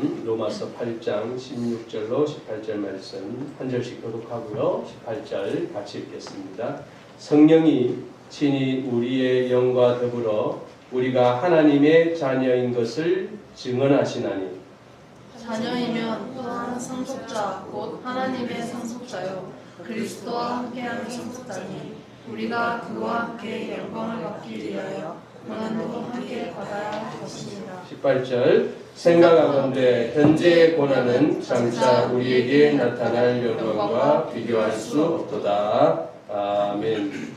말씀 로마서 8장 16절로 18절 말씀 한 절씩 교독하고요. 18절 같이 읽겠습니다. 성령이 친히 우리의 영과 더불어 우리가 하나님의 자녀인 것을 증언하시나니 자녀이면 또한 상속자 곧 하나님의 상속자요 그리스도와 함께하는 상속자니 우리가 그와 함께 영광을 받기 위하여 고난도 함께 받아야 할 것입니다. 18절 생각하건대 현재의 고난은 장차 우리에게 나타날 영광과 비교할 수 없도다. 아멘.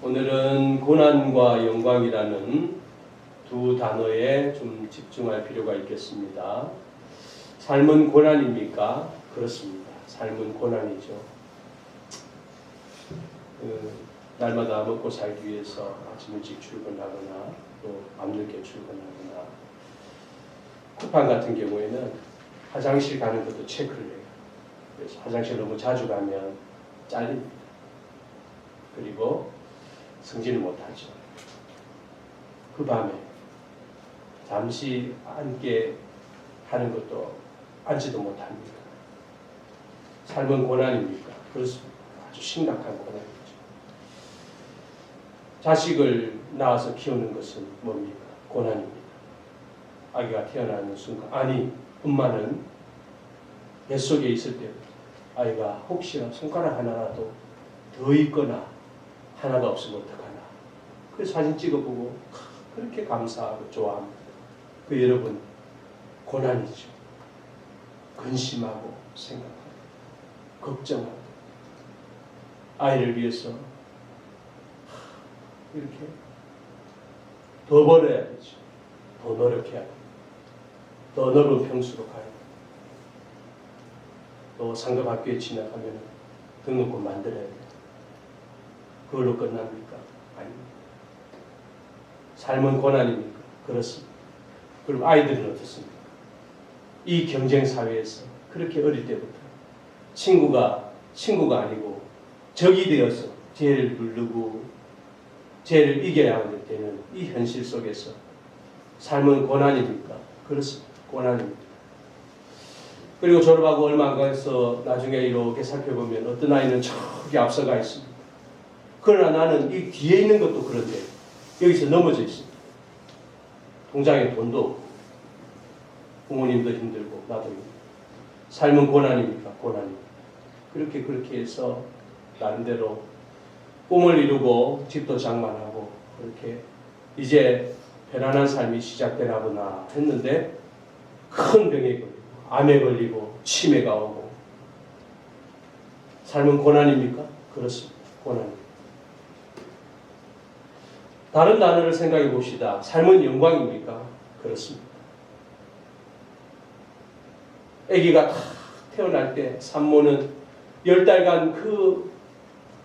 오늘은 고난과 영광이라는 두 단어에 좀 집중할 필요가 있겠습니다. 삶은 고난입니까? 그렇습니다. 삶은 고난이죠. 날마다 먹고 살기 위해서 아침 일찍 출근하거나 또 밤늦게 출근하거나 쿠팡 같은 경우에는 화장실 가는 것도 체크를 해요. 그래서 화장실 너무 자주 가면 잘립니다. 그리고 승진을 못하죠. 그 밤에 잠시 앉게 하는 것도 앉지도 못합니다. 삶은 고난입니까? 그렇습니다. 아주 심각한 고난이죠. 자식을 낳아서 키우는 것은 뭡니까? 고난입니다. 아기가 태어나는 순간, 아니 엄마는 뱃속에 있을 때부터 아이가 혹시나 손가락 하나라도 더 있거나 하나가 없으면 어떡하나. 그래서 사진 찍어보고 그렇게 감사하고 좋아합니다. 그 여러분, 고난이죠. 근심하고 생각하고 걱정하고 아이를 위해서 이렇게 더 벌어야 되죠. 더 노력해야 돼요. 더 넓은 평수로 가야 돼요. 또 상급학교에 진학하면 등록금 만들어야 돼요. 그걸로 끝납니까? 아닙니다. 삶은 고난입니까? 그렇습니다. 그럼 아이들은 어떻습니까? 이 경쟁 사회에서 그렇게 어릴 때부터 친구가 아니고 적이 되어서 죄를 누르고 죄를 이겨야 하는 때는 이 현실 속에서 삶은 고난입니까? 그렇습니다. 고난입니다. 그리고 졸업하고 얼마 안 가서 나중에 이렇게 살펴보면 어떤 아이는 저기 앞서가 있습니다. 그러나 나는 이 뒤에 있는 것도 그런데 여기서 넘어져 있습니다. 통장에 돈도 없고 부모님도 힘들고 나도 힘들고 삶은 고난입니까? 고난입니다. 그렇게 해서 나름대로 꿈을 이루고 집도 장만하고 그렇게 이제 편안한 삶이 시작되나 보나 했는데 큰 병에 걸리고 암에 걸리고 치매가 오고 삶은 고난입니까? 그렇습니다. 고난입니다. 다른 단어를 생각해 봅시다. 삶은 영광입니까? 그렇습니다. 아기가 다 태어날 때 산모는 10달간 그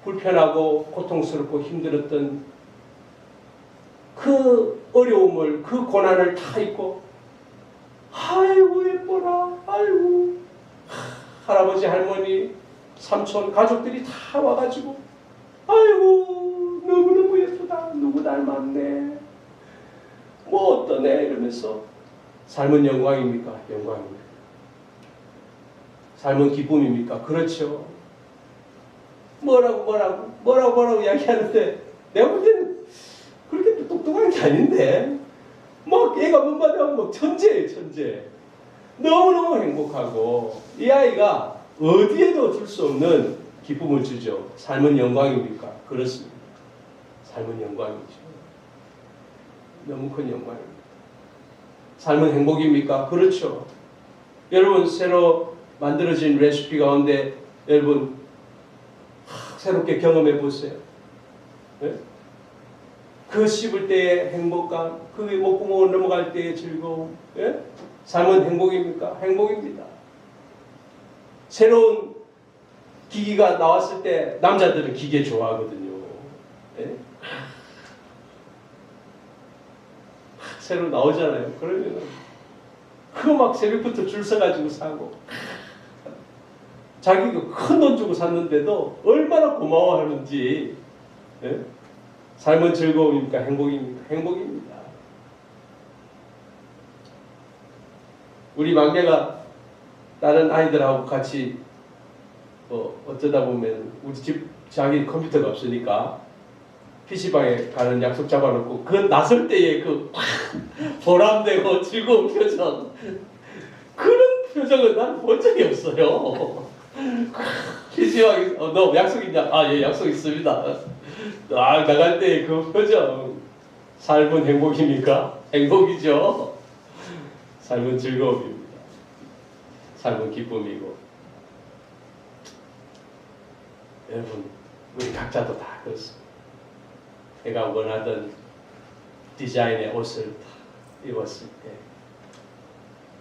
불편하고 고통스럽고 힘들었던 그 어려움을 그 고난을 다 잊고 아이고 예뻐라 아이고 할아버지 할머니 삼촌 가족들이 다 와가지고 아이고 너무너무 예쁘다 누구 닮았네 뭐 어떠네 이러면서 삶은 영광입니까? 영광입니다. 삶은 기쁨입니까? 그렇죠. 뭐라고 이야기하는데 내가 볼 때는 그렇게 똑똑한 게 아닌데 막 얘가 뭔가하면 막 천재예요. 천재. 너무너무 행복하고 이 아이가 어디에도 줄 수 없는 기쁨을 주죠. 삶은 영광입니까? 그렇습니다. 삶은 영광이죠. 너무 큰 영광입니다. 삶은 행복입니까? 그렇죠. 여러분 새로 만들어진 레시피 가운데 여러분 새롭게 경험해 보세요. 네? 그 씹을 때의 행복감, 그 목구멍을 넘어갈 때의 즐거움. 네? 삶은 행복입니까? 행복입니다. 새로운 기기가 나왔을 때 남자들은 기계 좋아하거든요. 네? 새로 나오잖아요. 그러면 그거 막 새벽부터 줄 서가지고 사고 자기가 큰 돈 주고 샀는데도 얼마나 고마워하는지. 네? 삶은 즐거움입니까? 행복입니까? 행복입니다. 우리 막내가 다른 아이들하고 같이 어쩌다 보면 우리 집 자기 컴퓨터가 없으니까 PC방에 가는 약속 잡아놓고 그 나설 때의 그 보람되고 즐거운 표정, 그런 표정은 난 본 적이 없어요. PC방에 너 약속 있냐? 아, 예, 약속 있습니다. 나갈 때 그 표정, 삶은 행복입니까? 행복이죠. 삶은 즐거움입니다. 삶은 기쁨이고. 여러분, 우리 각자도 다 그렇습니다. 내가 원하던 디자인의 옷을 다 입었을 때,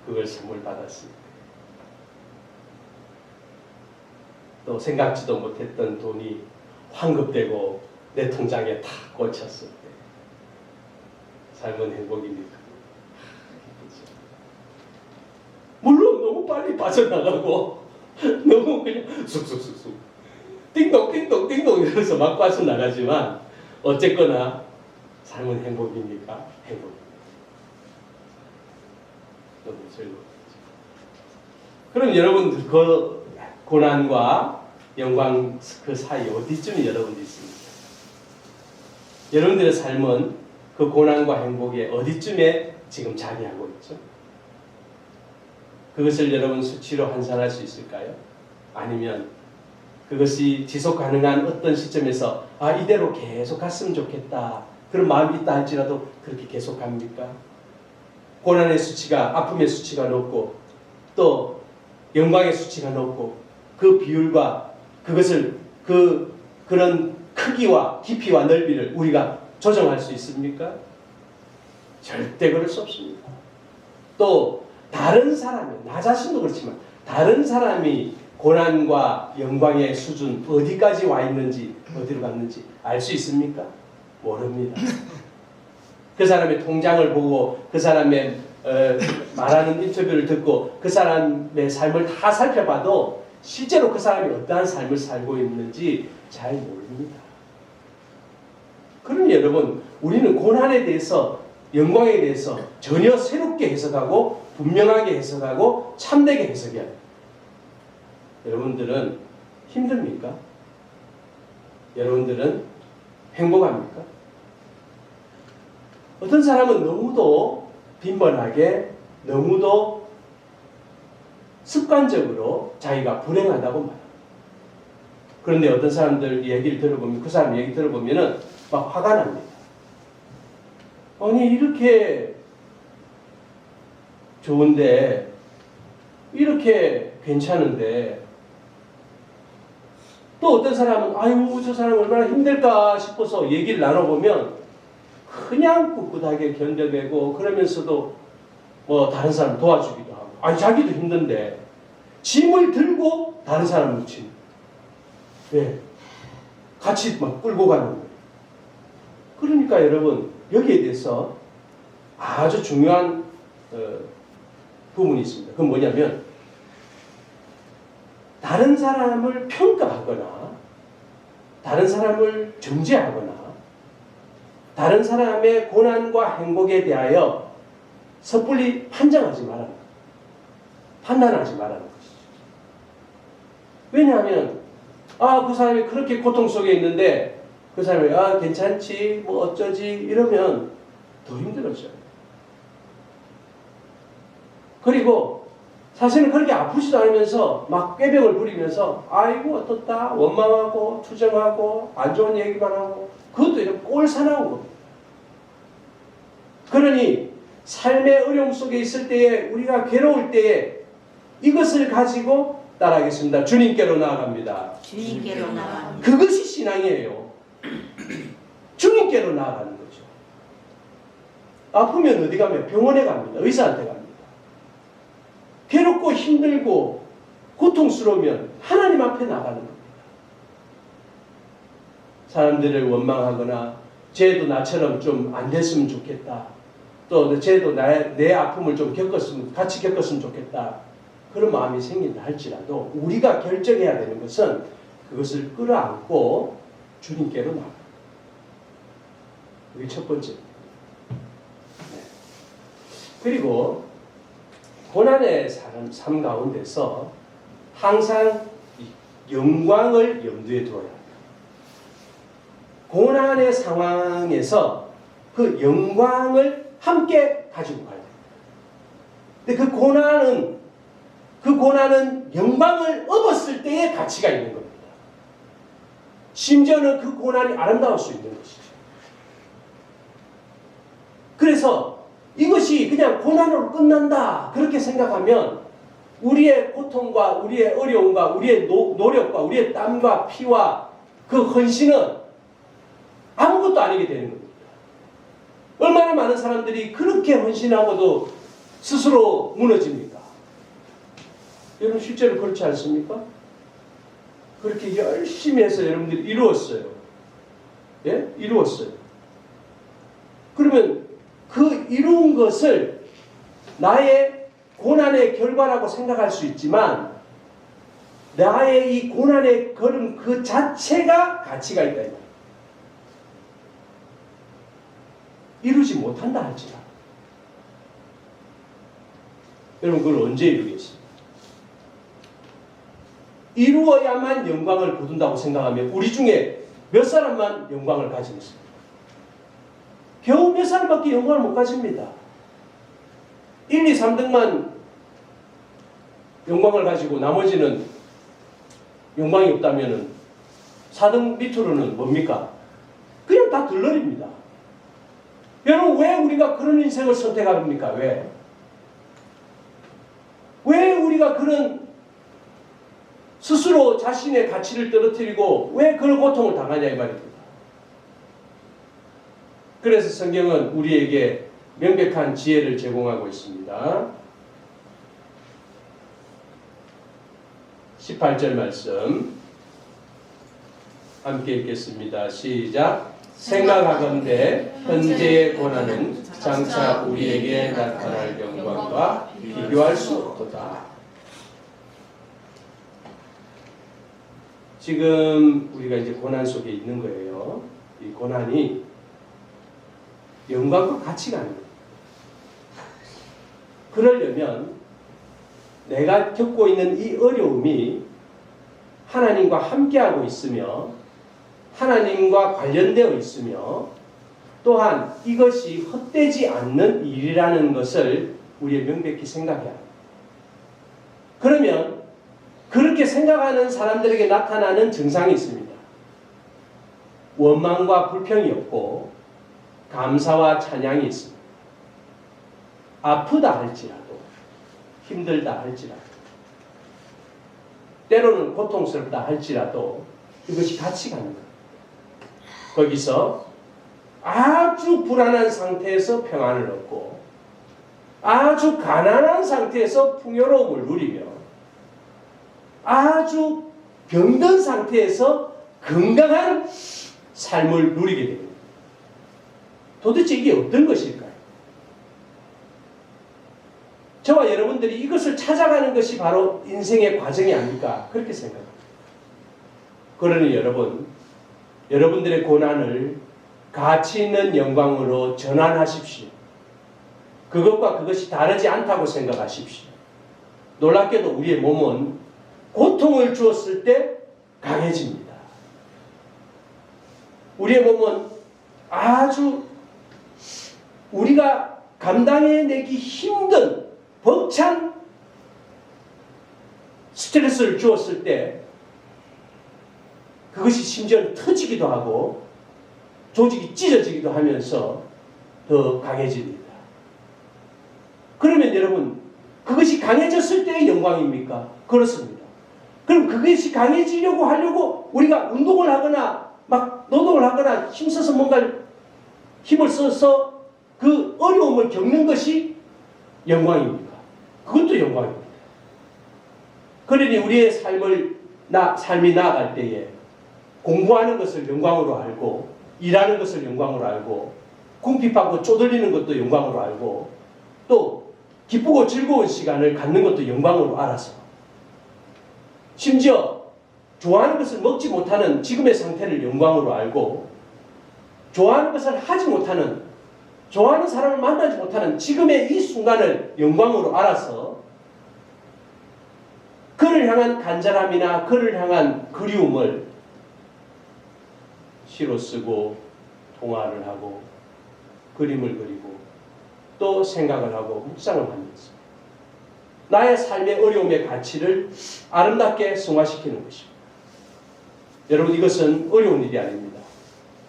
그걸 선물 받았을 때, 또 생각지도 못했던 돈이 환급되고 내 통장에 다 꽂혔을 때, 삶은 행복입니까? 물론 너무 빨리 빠져나가고 너무 그냥 쑥쑥쑥쑥 띵동 띵동 띵동 이러면서 막 빠져나가지만 어쨌거나 삶은 행복입니까? 행복입니다. 너무 즐거워요. 그럼 여러분 그 고난과 영광 그 사이 어디쯤에 여러분들이 있습니까? 여러분들의 삶은 그 고난과 행복의 어디쯤에 지금 자리하고 있죠? 그것을 여러분 수치로 환산할 수 있을까요? 아니면 그것이 지속 가능한 어떤 시점에서 이대로 계속 갔으면 좋겠다 그런 마음이 있다 할지라도 그렇게 계속 갑니까? 고난의 수치가, 아픔의 수치가 높고 또 영광의 수치가 높고 그 비율과 그것을 그런 크기와 깊이와 넓이를 우리가 조정할 수 있습니까? 절대 그럴 수 없습니다. 또 다른 사람이, 나 자신도 그렇지만 다른 사람이 고난과 영광의 수준 어디까지 와 있는지 어디로 갔는지 알 수 있습니까? 모릅니다. 그 사람의 통장을 보고 그 사람의 말하는 인터뷰를 듣고 그 사람의 삶을 다 살펴봐도 실제로 그 사람이 어떠한 삶을 살고 있는지 잘 모릅니다. 그러니 여러분, 우리는 고난에 대해서, 영광에 대해서 전혀 새롭게 해석하고 분명하게 해석하고 참되게 해석해야 돼요. 여러분들은 힘듭니까? 여러분들은 행복합니까? 어떤 사람은 너무도 빈번하게, 너무도 습관적으로 자기가 불행하다고 말합니다. 그런데 어떤 사람들 얘기를 들어보면, 그 사람 얘기 들어보면은 막 화가 납니다. 아니, 이렇게 좋은데, 이렇게 괜찮은데, 또 어떤 사람은 아유, 저 사람 얼마나 힘들까 싶어서 얘기를 나눠보면 그냥 꿋꿋하게 견뎌내고 그러면서도 뭐 다른 사람 도와주기도 하고, 아니 자기도 힘든데 짐을 들고 다른 사람을 묻히는, 네, 같이 막 끌고 가는 거예요. 그러니까 여러분, 여기에 대해서 아주 중요한 부분이 있습니다. 그건 뭐냐면 다른 사람을 평가하거나 다른 사람을 정죄하거나 다른 사람의 고난과 행복에 대하여 섣불리 판단하지 말라는 거예요. 판단하지 말라는 것이죠. 왜냐하면 그 사람이 그렇게 고통 속에 있는데 그 사람이 괜찮지 뭐 어쩌지 이러면 더 힘들어져요. 그리고 사실은 그렇게 아프지도 않으면서 막 꾀병을 부리면서 아이고 어떻다 원망하고 투정하고 안 좋은 얘기만 하고 그것도 이렇게 꼴사나운 겁니다. 그러니 삶의 어려움 속에 있을 때에 우리가 괴로울 때에 이것을 가지고 따라하겠습니다. 주님께로 나아갑니다. 주님께로 나아갑니다. 그것이 신앙이에요. 주님께로 나아가는 거죠. 아프면 어디 가면 병원에 갑니다. 의사한테 갑니다. 괴롭고 힘들고 고통스러우면 하나님 앞에 나가는 겁니다. 사람들을 원망하거나 쟤도 나처럼 좀 안 됐으면 좋겠다. 또 쟤도 내 아픔을 좀 같이 겪었으면 좋겠다. 그런 마음이 생긴다 할지라도 우리가 결정해야 되는 것은 그것을 끌어안고 주님께로 나가는 거예요. 그게 첫 번째. 네. 그리고 고난의 삶 가운데서 항상 영광을 염두에 두어야 합니다. 고난의 상황에서 그 영광을 함께 가지고 가야 됩니다. 근데 그 고난은 영광을 업었을 때의 가치가 있는 겁니다. 심지어는 그 고난이 아름다울 수 있는 것이죠. 그래서 이것이 그냥 고난으로 끝난다 그렇게 생각하면 우리의 고통과 우리의 어려움과 우리의 노력과 우리의 땀과 피와 그 헌신은 아무것도 아니게 되는 겁니다. 얼마나 많은 사람들이 그렇게 헌신하고도 스스로 무너집니까? 여러분 실제로 그렇지 않습니까? 그렇게 열심히 해서 여러분들이 이루었어요. 예? 이루었어요. 그러면 그 이룬 것을 나의 고난의 결과라고 생각할 수 있지만 나의 이 고난의 걸음 그 자체가 가치가 있다. 이루지 못한다 할지라. 여러분 그걸 언제 이루겠습니까? 이루어야만 영광을 거둔다고 생각하면 우리 중에 몇 사람만 영광을 가지고 있습니다. 겨우 몇 사람밖에 영광을 못 가집니다. 1, 2, 3등만 영광을 가지고 나머지는 영광이 없다면 4등 밑으로는 뭡니까? 그냥 다 들러립니다. 여러분 왜 우리가 그런 인생을 선택합니까? 왜? 왜 우리가 그런 스스로 자신의 가치를 떨어뜨리고 왜 그런 고통을 당하냐 이 말입니다. 그래서 성경은 우리에게 명백한 지혜를 제공하고 있습니다. 18절 말씀 함께 읽겠습니다. 시작. 생각하건대 현재의 고난은 장차 우리에게 나타날 영광과 비교할 수 없도다. 지금 우리가 이제 고난 속에 있는 거예요. 이 고난이 영광과 가치가 아닙니다. 그러려면 내가 겪고 있는 이 어려움이 하나님과 함께하고 있으며 하나님과 관련되어 있으며 또한 이것이 헛되지 않는 일이라는 것을 우리가 명백히 생각해야 합니다. 그러면 그렇게 생각하는 사람들에게 나타나는 증상이 있습니다. 원망과 불평이 없고 감사와 찬양이 있습니다. 아프다 할지라도 힘들다 할지라도 때로는 고통스럽다 할지라도 이것이 가치가 있는 겁니다. 거기서 아주 불안한 상태에서 평안을 얻고 아주 가난한 상태에서 풍요로움을 누리며 아주 병든 상태에서 건강한 삶을 누리게 됩니다. 도대체 이게 어떤 것일까요? 저와 여러분들이 이것을 찾아가는 것이 바로 인생의 과정이 아닐까 그렇게 생각합니다. 그러니 여러분들의 고난을 가치 있는 영광으로 전환하십시오. 그것과 그것이 다르지 않다고 생각하십시오. 놀랍게도 우리의 몸은 고통을 주었을 때 강해집니다. 우리의 몸은 아주 우리가 감당해내기 힘든 벅찬 스트레스를 주었을 때 그것이 심지어 터지기도 하고 조직이 찢어지기도 하면서 더 강해집니다. 그러면 여러분 그것이 강해졌을 때의 영광입니까? 그렇습니다. 그럼 그것이 강해지려고 하려고 우리가 운동을 하거나 막 노동을 하거나 힘써서 뭔가 힘을 써서 그 어려움을 겪는 것이 영광입니까? 그것도 영광입니다. 그러니 우리의 삶이 나아갈 때에 공부하는 것을 영광으로 알고 일하는 것을 영광으로 알고 궁핍하고 쪼들리는 것도 영광으로 알고 또 기쁘고 즐거운 시간을 갖는 것도 영광으로 알아서 심지어 좋아하는 것을 먹지 못하는 지금의 상태를 영광으로 알고 좋아하는 것을 하지 못하는 좋아하는 사람을 만나지 못하는 지금의 이 순간을 영광으로 알아서 그를 향한 간절함이나 그를 향한 그리움을 시로 쓰고 동화를 하고 그림을 그리고 또 생각을 하고 묵상을 하면서 나의 삶의 어려움의 가치를 아름답게 승화시키는 것입니다. 여러분, 이것은 어려운 일이 아닙니다.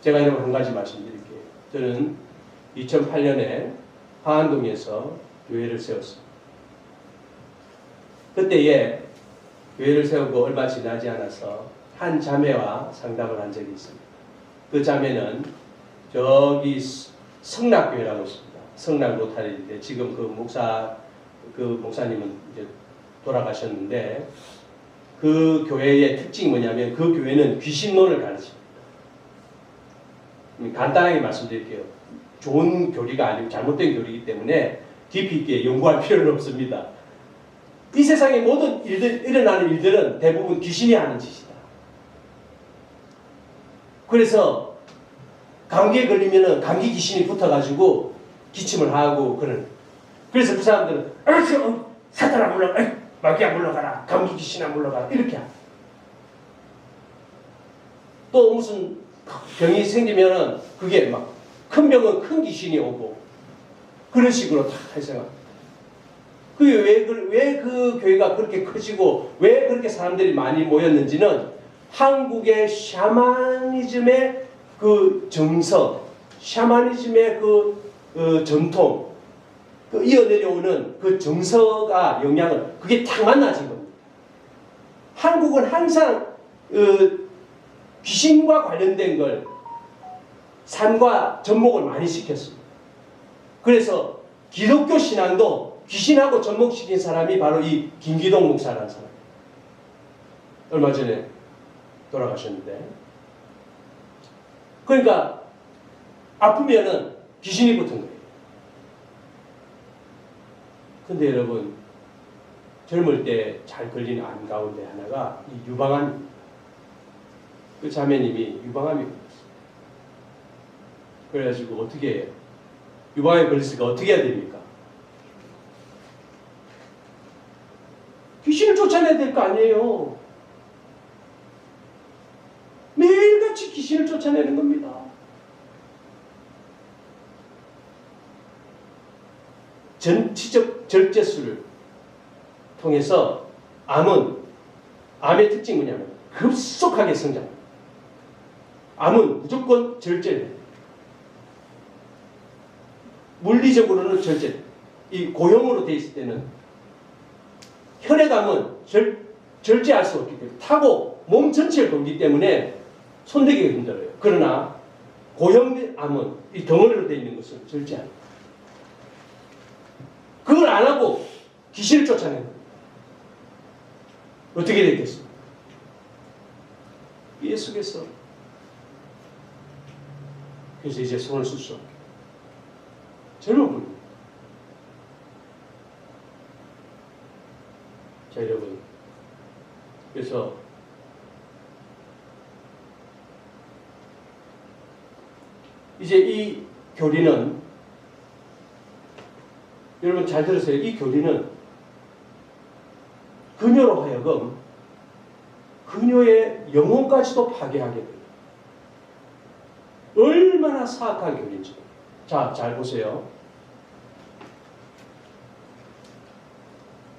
제가 여러분 한 가지 말씀드릴게요. 저는 2008년에 하안동에서 교회를 세웠습니다. 그때에 교회를 세우고 얼마 지나지 않아서 한 자매와 상담을 한 적이 있습니다. 그 자매는 저기 성락교회라고 있습니다. 성락 로타리인데 지금 그 목사님은 이제 돌아가셨는데 그 교회의 특징이 뭐냐면 그 교회는 귀신론을 가르칩니다. 간단하게 말씀드릴게요. 좋은 교리가 아니고 잘못된 교리이기 때문에 깊이 있게 연구할 필요는 없습니다. 이 세상의 모든 일어나는 일들은 대부분 귀신이 하는 짓이다. 그래서 감기에 걸리면은 감기 귀신이 붙어가지고 기침을 하고 그래서 그 사람들은 사탄아 물러가, 마귀야 물러가라, 감기 귀신아 물러가라 이렇게 합니다. 또 무슨 병이 생기면은 그게 막 큰 병은 큰 귀신이 오고 그런 식으로 다 생각합니다. 그게 왜 그 교회가 그렇게 커지고 왜 그렇게 사람들이 많이 모였는지는 한국의 샤머니즘의 그 정서, 샤머니즘의 그 전통, 그 이어내려오는 그 정서가 영향을 그게 딱 만나진 겁니다. 한국은 항상 귀신과 관련된 걸 산과 접목을 많이 시켰습니다. 그래서 기독교 신앙도 귀신하고 접목시킨 사람이 바로 이 김기동 목사라는 사람이에요. 얼마 전에 돌아가셨는데. 그러니까 아프면은 귀신이 붙은 거예요. 근데 여러분, 젊을 때 잘 걸린 암 가운데 하나가 이 유방암입니다. 그 자매님이 유방암이 걸렸어요. 그래가지고 어떻게 해요? 유방암이 걸렸으니까 어떻게 해야 됩니까? 귀신을 쫓아내야 될 거 아니에요. 매일같이 귀신을 쫓아내는 겁니다. 전치적 절제술을 통해서 암의 특징이 뭐냐면 급속하게 성장합니다. 암은 무조건 절제돼요. 물리적으로는 절제. 이 고형으로 돼 있을 때는 혈액암은 절제할 수 없기 때문에 타고 몸 전체를 돌기 때문에 손대기가 힘들어요. 그러나 고형암은 이 덩어리로 되어 있는 것은 절제합니다. 그걸 안 하고 귀신을 쫓아내는 겁니다. 어떻게 되겠습니까? 예수께서 그래서 이제 손을 쓸 수 없게 젊은 분입니다. 자, 여러분, 그래서 이제 이 교리는 여러분 잘 들으세요. 이 교리는 그녀로 하여금 그녀의 영혼까지도 파괴하게 됩니다. 얼마나 사악한 교리인지. 자, 잘 보세요.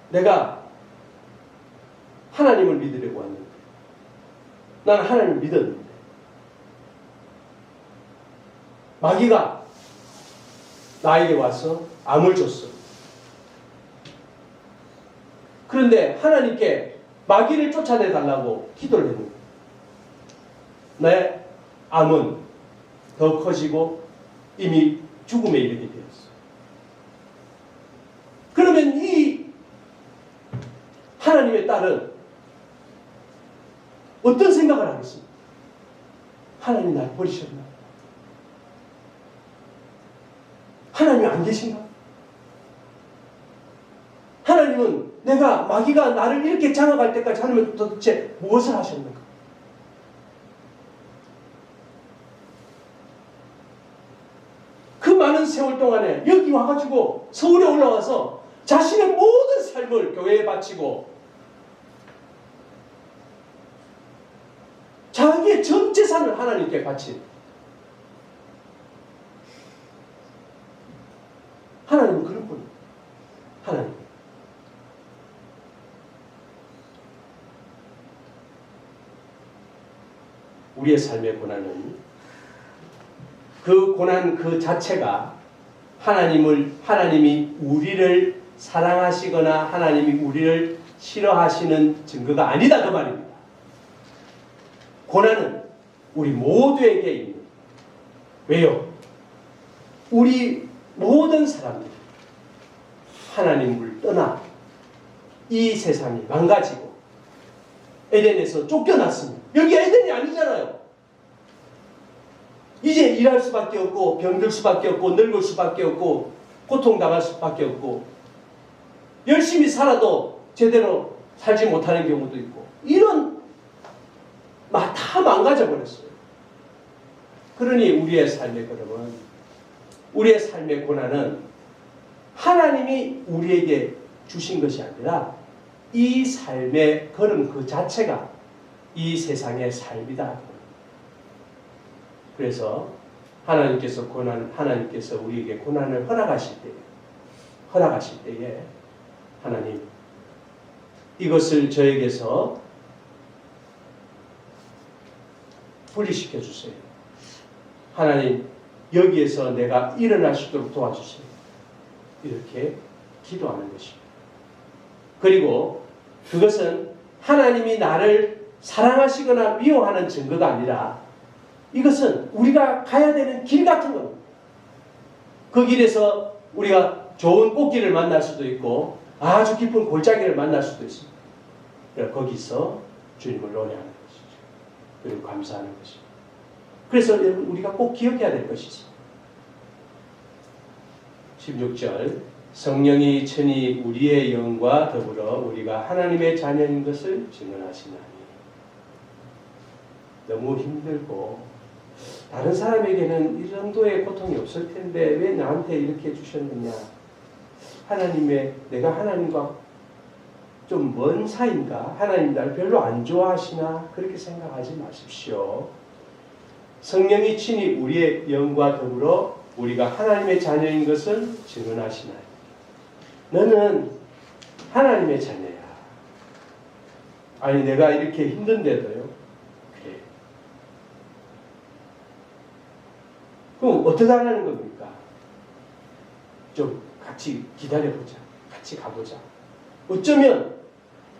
내가 하나님을 믿으려고 하는데 나는 하나님을 믿었는데 마귀가 나에게 와서 암을 줬어. 그런데 하나님께 마귀를 쫓아내달라고 기도를 했는데 내 암은 더 커지고 이미 죽음에 이르게 되었어. 그러면 이 하나님의 딸은 어떤 생각을 하겠습니까? 하나님이 날 버리셨나? 하나님이 안 계신가? 하나님은 내가 마귀가 나를 이렇게 장악할 때까지 하나님은 도대체 무엇을 하셨는가? 그 많은 세월 동안에 여기 와가지고 서울에 올라와서 자신의 모든 삶을 교회에 바치고 자기의 전 재산을 하나님께 바친 하나님은 그런 분이에요. 하나님. 우리의 삶의 고난은 그 고난 그 자체가 하나님이 우리를 사랑하시거나 하나님이 우리를 싫어하시는 증거가 아니다 그 말입니다. 고난은 우리 모두에게 있는. 왜요? 우리 모든 사람들이 하나님을 떠나 이 세상이 망가지고 에덴에서 쫓겨났습니다. 여기 에덴이 아니잖아요. 이제 일할 수밖에 없고 병들 수밖에 없고 늙을 수밖에 없고 고통당할 수밖에 없고 열심히 살아도 제대로 살지 못하는 경우도 있고 이런 다 망가져 버렸어요. 그러니 우리의 삶의 걸음은 우리의 삶의 고난은 하나님이 우리에게 주신 것이 아니라 이 삶의 걸음 그 자체가 이 세상의 삶이다. 그래서 하나님께서 우리에게 고난을 허락하실 때에 하나님 이것을 저에게서 분리시켜 주세요. 하나님 여기에서 내가 일어날 수 있도록 도와주세요. 이렇게 기도하는 것입니다. 그리고 그것은 하나님이 나를 사랑하시거나 미워하는 증거가 아니라 이것은 우리가 가야 되는 길 같은 겁니다. 그 길에서 우리가 좋은 꽃길을 만날 수도 있고 아주 깊은 골짜기를 만날 수도 있습니다. 거기서 주님을 노래하는 것이죠. 그리고 감사하는 것입니다. 그래서 여러분 우리가 꼭 기억해야 될 것이 있습니다. 16절 성령이 친히 우리의 영과 더불어 우리가 하나님의 자녀인 것을 증언하시나니. 너무 힘들고 다른 사람에게는 이 정도의 고통이 없을 텐데 왜 나한테 이렇게 주셨느냐. 내가 하나님과 좀 먼 사이인가? 하나님 날 별로 안 좋아하시나? 그렇게 생각하지 마십시오. 성령이 친히 우리의 영과 더불어 우리가 하나님의 자녀인 것을 증언하시나니. 너는 하나님의 자녀야. 아니 내가 이렇게 힘든데도요. 그래. 그럼 어떻게 하라는 겁니까? 좀 같이 기다려보자. 같이 가보자. 어쩌면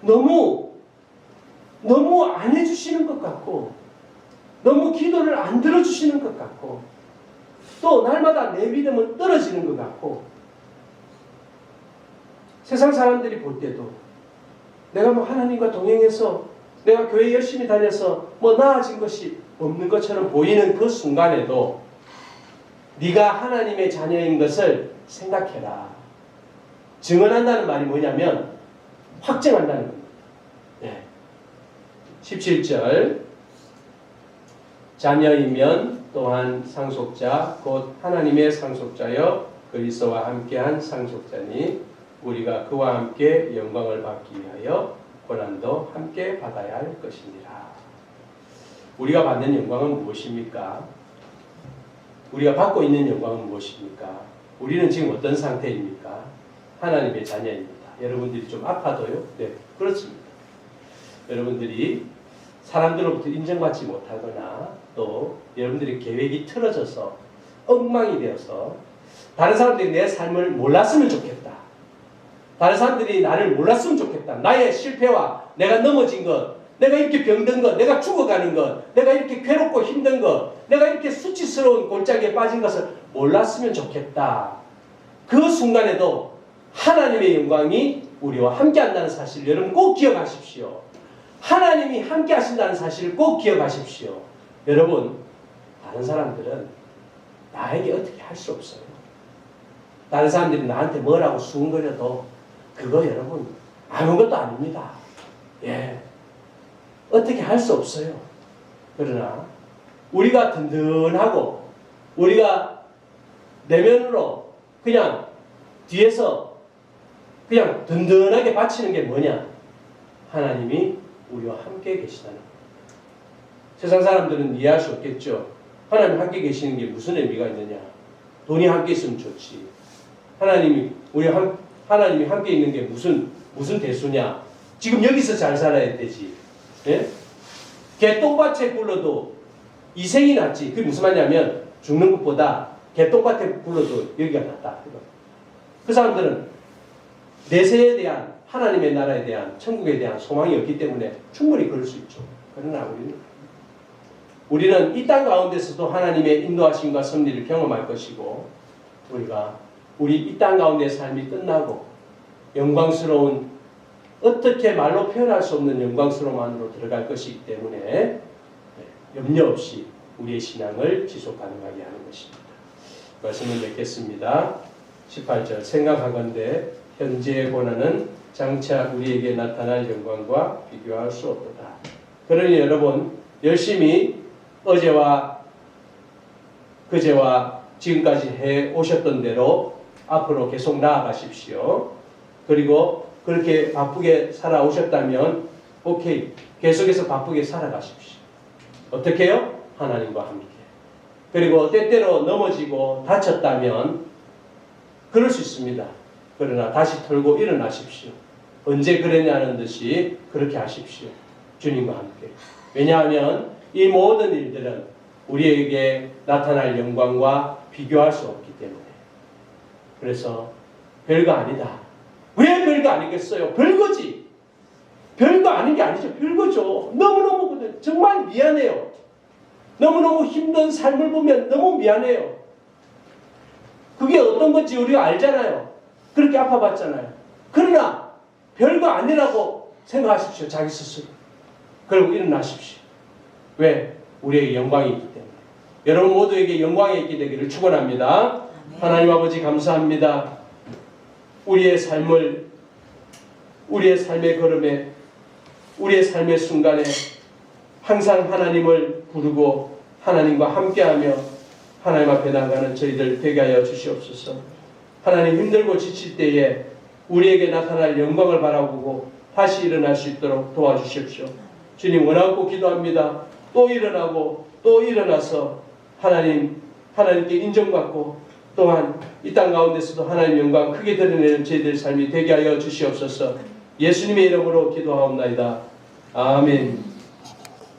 너무 안 해주시는 것 같고 너무 기도를 안 들어주시는 것 같고 또 날마다 내 믿음은 떨어지는 것 같고 세상 사람들이 볼 때도 내가 하나님과 동행해서 내가 교회 열심히 다녀서 나아진 것이 없는 것처럼 보이는 그 순간에도 네가 하나님의 자녀인 것을 생각해라. 증언한다는 말이 뭐냐면 확증한다는 겁니다. 네. 17절 자녀이면 또한 상속자 곧 하나님의 상속자여 그리스도와 함께한 상속자니 우리가 그와 함께 영광을 받기 위하여 고난도 함께 받아야 할 것이니라. 우리가 받는 영광은 무엇입니까? 우리가 받고 있는 영광은 무엇입니까? 우리는 지금 어떤 상태입니까? 하나님의 자녀입니다. 여러분들이 좀 아파도요? 네, 그렇습니다. 여러분들이 사람들로부터 인정받지 못하거나 또 여러분들의 계획이 틀어져서 엉망이 되어서 다른 사람들이 내 삶을 몰랐으면 좋겠다. 다른 사람들이 나를 몰랐으면 좋겠다. 나의 실패와 내가 넘어진 것, 내가 이렇게 병든 것, 내가 죽어가는 것, 내가 이렇게 괴롭고 힘든 것, 내가 이렇게 수치스러운 골짜기에 빠진 것을 몰랐으면 좋겠다. 그 순간에도 하나님의 영광이 우리와 함께 한다는 사실을 여러분 꼭 기억하십시오. 하나님이 함께 하신다는 사실을 꼭 기억하십시오. 여러분, 다른 사람들은 나에게 어떻게 할 수 없어요. 다른 사람들이 나한테 뭐라고 수근거려도 그거 여러분 아무것도 아닙니다. 예, 어떻게 할 수 없어요. 그러나 우리가 든든하고 우리가 내면으로 그냥 뒤에서 그냥 든든하게 바치는 게 뭐냐? 하나님이 우리와 함께 계시다는 거예요. 세상 사람들은 이해할 수 없겠죠. 하나님 함께 계시는 게 무슨 의미가 있느냐. 돈이 함께 있으면 좋지. 하나님이 함께 있는 게 무슨 대수냐. 지금 여기서 잘 살아야 되지. 예? 개똥밭에 굴러도 이생이 낫지. 그게 무슨 말이냐면 죽는 것보다 개똥밭에 굴러도 여기가 낫다. 그 사람들은 내세에 대한 하나님의 나라에 대한 천국에 대한 소망이 없기 때문에 충분히 그럴 수 있죠. 그러나 우리는 이 땅 가운데서도 하나님의 인도하심과 섭리를 경험할 것이고 우리 이 땅 가운데의 삶이 끝나고 영광스러운 어떻게 말로 표현할 수 없는 영광스러움 안으로 들어갈 것이기 때문에 염려 없이 우리의 신앙을 지속 가능하게 하는 것입니다. 말씀을 맺겠습니다. 18절 생각하건대 현재의 고난은 장차 우리에게 나타날 영광과 비교할 수 없도다. 그러니 여러분 열심히 어제와 그제와 지금까지 해 오셨던 대로 앞으로 계속 나아가십시오. 그리고 그렇게 바쁘게 살아오셨다면 오케이, 계속해서 바쁘게 살아가십시오. 어떻게 해요? 하나님과 함께. 그리고 때때로 넘어지고 다쳤다면 그럴 수 있습니다. 그러나 다시 털고 일어나십시오. 언제 그랬냐는 듯이 그렇게 하십시오. 주님과 함께. 왜냐하면 이 모든 일들은 우리에게 나타날 영광과 비교할 수 없기 때문에. 그래서 별거 아니다. 왜 별거 아니겠어요? 별거지. 별거 아닌 게 아니죠. 별거죠. 너무너무 정말 미안해요. 너무너무 힘든 삶을 보면 너무 미안해요. 그게 어떤 건지 우리가 알잖아요. 그렇게 아파봤잖아요. 그러나 별거 아니라고 생각하십시오. 자기 스스로. 그리고 일어나십시오. 왜? 우리에게 영광이 있기 때문에. 여러분 모두에게 영광이 있게 되기를 축원합니다. 하나님 아버지 감사합니다. 우리의 삶의 걸음에, 우리의 삶의 순간에 항상 하나님을 부르고 하나님과 함께하며 하나님 앞에 나가는 저희들 되게 하여 주시옵소서. 하나님 힘들고 지칠 때에 우리에게 나타날 영광을 바라보고 다시 일어날 수 있도록 도와주십시오. 주님 원하고 기도합니다. 또 일어나고 또 일어나서 하나님께 인정받고 또한 이 땅 가운데서도 하나님 영광 크게 드러내는 저희들 삶이 되게 하여 주시옵소서. 예수님의 이름으로 기도하옵나이다. 아멘.